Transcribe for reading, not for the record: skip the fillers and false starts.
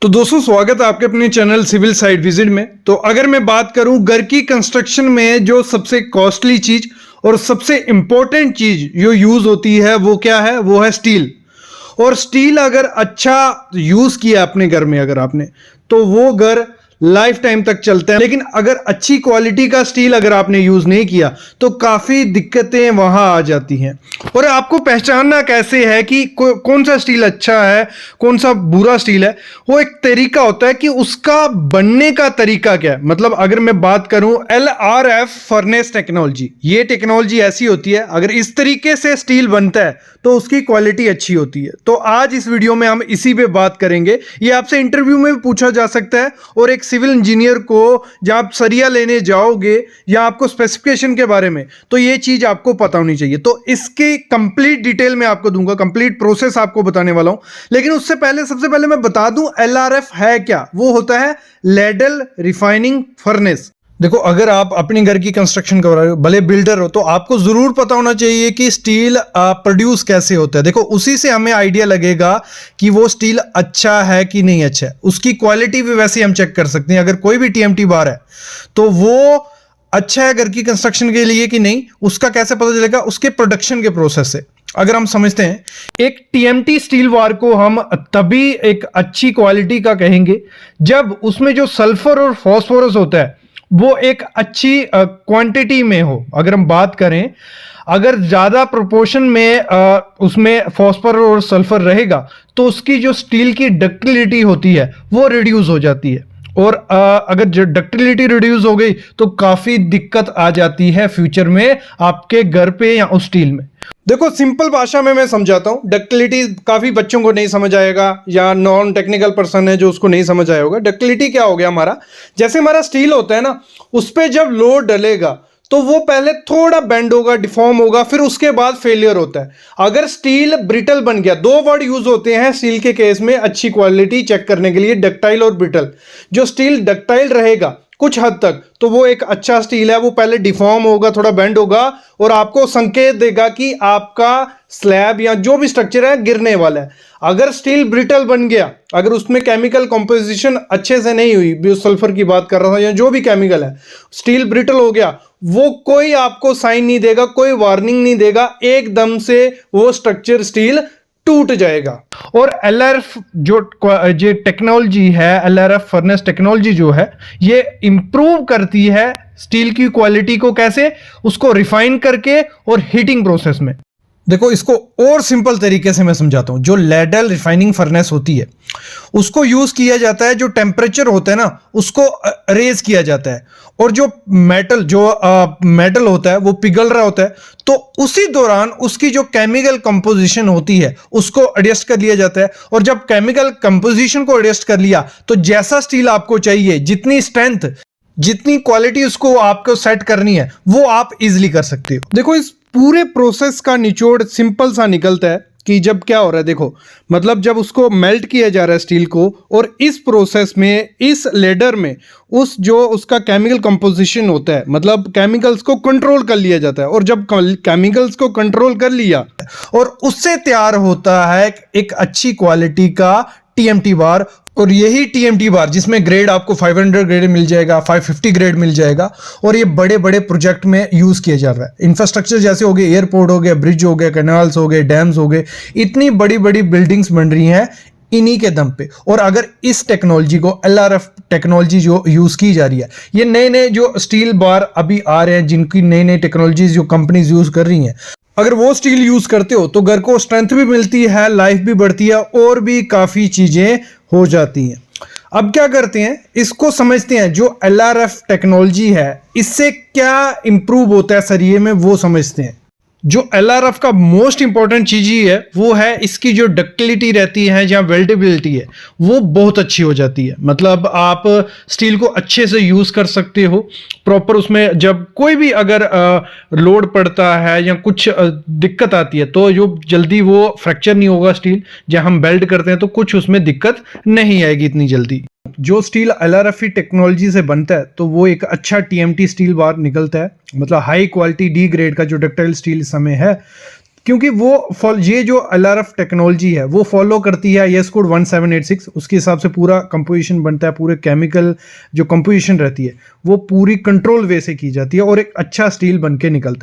तो दोस्तों स्वागत है आपके अपने चैनल सिविल साइट विजिट में। तो अगर मैं बात करूं घर की कंस्ट्रक्शन में जो सबसे कॉस्टली चीज और सबसे इंपॉर्टेंट चीज जो यूज होती है वो क्या है, वो है स्टील। और स्टील अगर अच्छा यूज किया अपने घर में अगर आपने, तो वो घर लाइफ टाइम तक चलता है। लेकिन अगर अच्छी क्वालिटी का स्टील अगर आपने यूज नहीं किया तो काफी दिक्कतें वहां आ जाती हैं। और आपको पहचानना कैसे है कि कौन सा स्टील अच्छा है कौन सा बुरा स्टील है, वो एक तरीका होता है कि उसका बनने का तरीका क्या है। मतलब अगर मैं बात करूं LRF फर्नेस टेक्नोलॉजी, ये टेक्नोलॉजी ऐसी होती है अगर इस तरीके से स्टील बनता है तो उसकी क्वालिटी अच्छी होती है। तो आज इस वीडियो में हम इसी पे बात करेंगे। ये आपसे इंटरव्यू में भी पूछा जा सकता है और एक सिविल इंजीनियर को जब आप सरिया लेने जाओगे या आपको स्पेसिफिकेशन के बारे में, तो ये चीज आपको पता होनी चाहिए। तो इसकी कंप्लीट डिटेल मैं आपको दूंगा, कंप्लीट प्रोसेस आपको बताने वाला हूं। लेकिन उससे पहले सबसे पहले मैं बता दूं LRF है क्या। वो होता है लैडल रिफाइनिंग फर्नेस। देखो अगर आप अपने घर की कंस्ट्रक्शन कर रहे हो, भले बिल्डर हो, तो आपको जरूर पता होना चाहिए कि स्टील प्रोड्यूस कैसे होता है। देखो उसी से हमें आइडिया लगेगा कि वो स्टील अच्छा है कि नहीं अच्छा है। उसकी क्वालिटी भी वैसे हम चेक कर सकते हैं। अगर कोई भी TMT बार है तो वो अच्छा है घर की कंस्ट्रक्शन के लिए कि नहीं, उसका कैसे पता चलेगा, उसके प्रोडक्शन के प्रोसेस से। अगर हम समझते हैं एक TMT स्टील वार को हम तभी एक अच्छी क्वालिटी का कहेंगे जब उसमें जो सल्फर और फॉस्फोरस होता है वो एक अच्छी क्वांटिटी में हो। अगर हम बात करें, अगर ज्यादा प्रोपोर्शन में उसमें फॉस्फोरस और सल्फर रहेगा तो उसकी जो स्टील की डक्टिलिटी होती है वो रिड्यूस हो जाती है। और अगर जो डक्टिलिटी रिड्यूस हो गई तो काफी दिक्कत आ जाती है फ्यूचर में आपके घर पे या उस स्टील में। देखो सिंपल भाषा में मैं समझाता हूं। डक्टिलिटी काफी बच्चों को नहीं समझ आएगा या नॉन टेक्निकल पर्सन है जो उसको नहीं समझ आया होगा। डक्टिलिटी क्या हो गया, हमारा जैसे हमारा स्टील होता है ना, उस पर जब लोड डलेगा तो वो पहले थोड़ा बेंड होगा, डिफॉर्म होगा, फिर उसके बाद फेलियर होता है। अगर स्टील ब्रिटल बन गया, दो वर्ड यूज होते हैं स्टील के केस में अच्छी क्वालिटी चेक करने के लिए, डक्टाइल और ब्रिटल। जो स्टील डक्टाइल रहेगा कुछ हद तक तो वो एक अच्छा स्टील है। वो पहले डिफॉर्म होगा, थोड़ा बेंड होगा और आपको संकेत देगा कि आपका स्लैब या जो भी स्ट्रक्चर है गिरने वाला है। अगर स्टील ब्रिटल बन गया, अगर उसमें केमिकल कंपोजिशन अच्छे से नहीं हुई, सल्फर की बात कर रहा था या जो भी केमिकल है, स्टील ब्रिटल हो गया, वो कोई आपको साइन नहीं देगा, कोई वार्निंग नहीं देगा, एकदम से वो स्ट्रक्चर स्टील टूट जाएगा। और LRF जो टेक्नोलॉजी है, LRF फर्नेस टेक्नोलॉजी जो है, ये इंप्रूव करती है स्टील की क्वालिटी को। कैसे? उसको रिफाइन करके और हीटिंग प्रोसेस में। देखो इसको और सिंपल तरीके से मैं समझाता हूं। जो लैडल रिफाइनिंग फर्नेस होती है उसको यूज किया जाता है, जो टेम्परेचर होता है ना उसको रेज किया जाता है, और जो मेटल होता है वो पिघल रहा होता है, तो उसी दौरान उसकी जो केमिकल कंपोजिशन होती है उसको एडजस्ट कर लिया जाता है। और जब केमिकल कंपोजिशन को एडजस्ट कर लिया तो जैसा स्टील आपको चाहिए, जितनी स्ट्रेंथ जितनी क्वालिटी उसको आपको सेट करनी है, वो आप इजीली कर सकते हो। देखो इस पूरे प्रोसेस का निचोड़ सिंपल सा निकलता है कि जब क्या हो रहा है, देखो मतलब जब उसको मेल्ट किया जा रहा है स्टील को, और इस प्रोसेस में इस लेडर में उस जो उसका केमिकल कंपोजिशन होता है, मतलब केमिकल्स को कंट्रोल कर लिया जाता है। और जब केमिकल्स को कंट्रोल कर लिया और उससे तैयार होता है एक अच्छी क्वालिटी का TMT बार। और यही TMT बार जिसमें ग्रेड आपको 500 ग्रेड मिल जाएगा, 550 ग्रेड मिल जाएगा, और ये बड़े बड़े प्रोजेक्ट में यूज किया जा रहा है। इंफ्रास्ट्रक्चर जैसे हो गए, एयरपोर्ट हो गया, ब्रिज हो गया, कैनाल्स हो गए, डैम्स हो गए, इतनी बड़ी बड़ी बिल्डिंग्स बन रही हैं इन्हीं के दम पे। और अगर इस टेक्नोलॉजी को LRF टेक्नोलॉजी जो यूज की जा रही है, ये नए नए जो स्टील बार अभी आ रहे हैं जिनकी नई नई टेक्नोलॉजीज जो कंपनीज यूज कर रही हैं, अगर वो स्टील यूज करते हो तो घर को स्ट्रेंथ भी मिलती है, लाइफ भी बढ़ती है, और भी काफी चीजें हो जाती हैं। अब क्या करते हैं, इसको समझते हैं। जो LRF टेक्नोलॉजी है इससे क्या इंप्रूव होता है सरिये में, वो समझते हैं। जो LRF का मोस्ट इंपॉर्टेंट चीज ही है वो है इसकी जो डक्टिलिटी रहती है या वेल्डेबिलिटी है वो बहुत अच्छी हो जाती है। मतलब आप स्टील को अच्छे से यूज कर सकते हो प्रॉपर। उसमें जब कोई भी अगर लोड पड़ता है या कुछ दिक्कत आती है तो जो जल्दी वो फ्रैक्चर नहीं होगा स्टील। जब हम वेल्ड करते हैं तो कुछ उसमें दिक्कत नहीं आएगी इतनी जल्दी। जो स्टील LRF टेक्नोलॉजी से बनता है तो वो एक अच्छा TMT स्टील बार निकलता है। मतलब हाई क्वालिटी D ग्रेड का जो डक्टाइल स्टील इस समय है क्योंकि ये जो LRF टेक्नोलॉजी है वो फॉलो करती है IS कोड 1786, उसके हिसाब से पूरा कंपोजिशन बनता है, पूरे केमिकल जो कंपोजिशन रहती है वो पूरी कंट्रोल वे से की जाती है और एक अच्छा स्टील बन के निकलता है।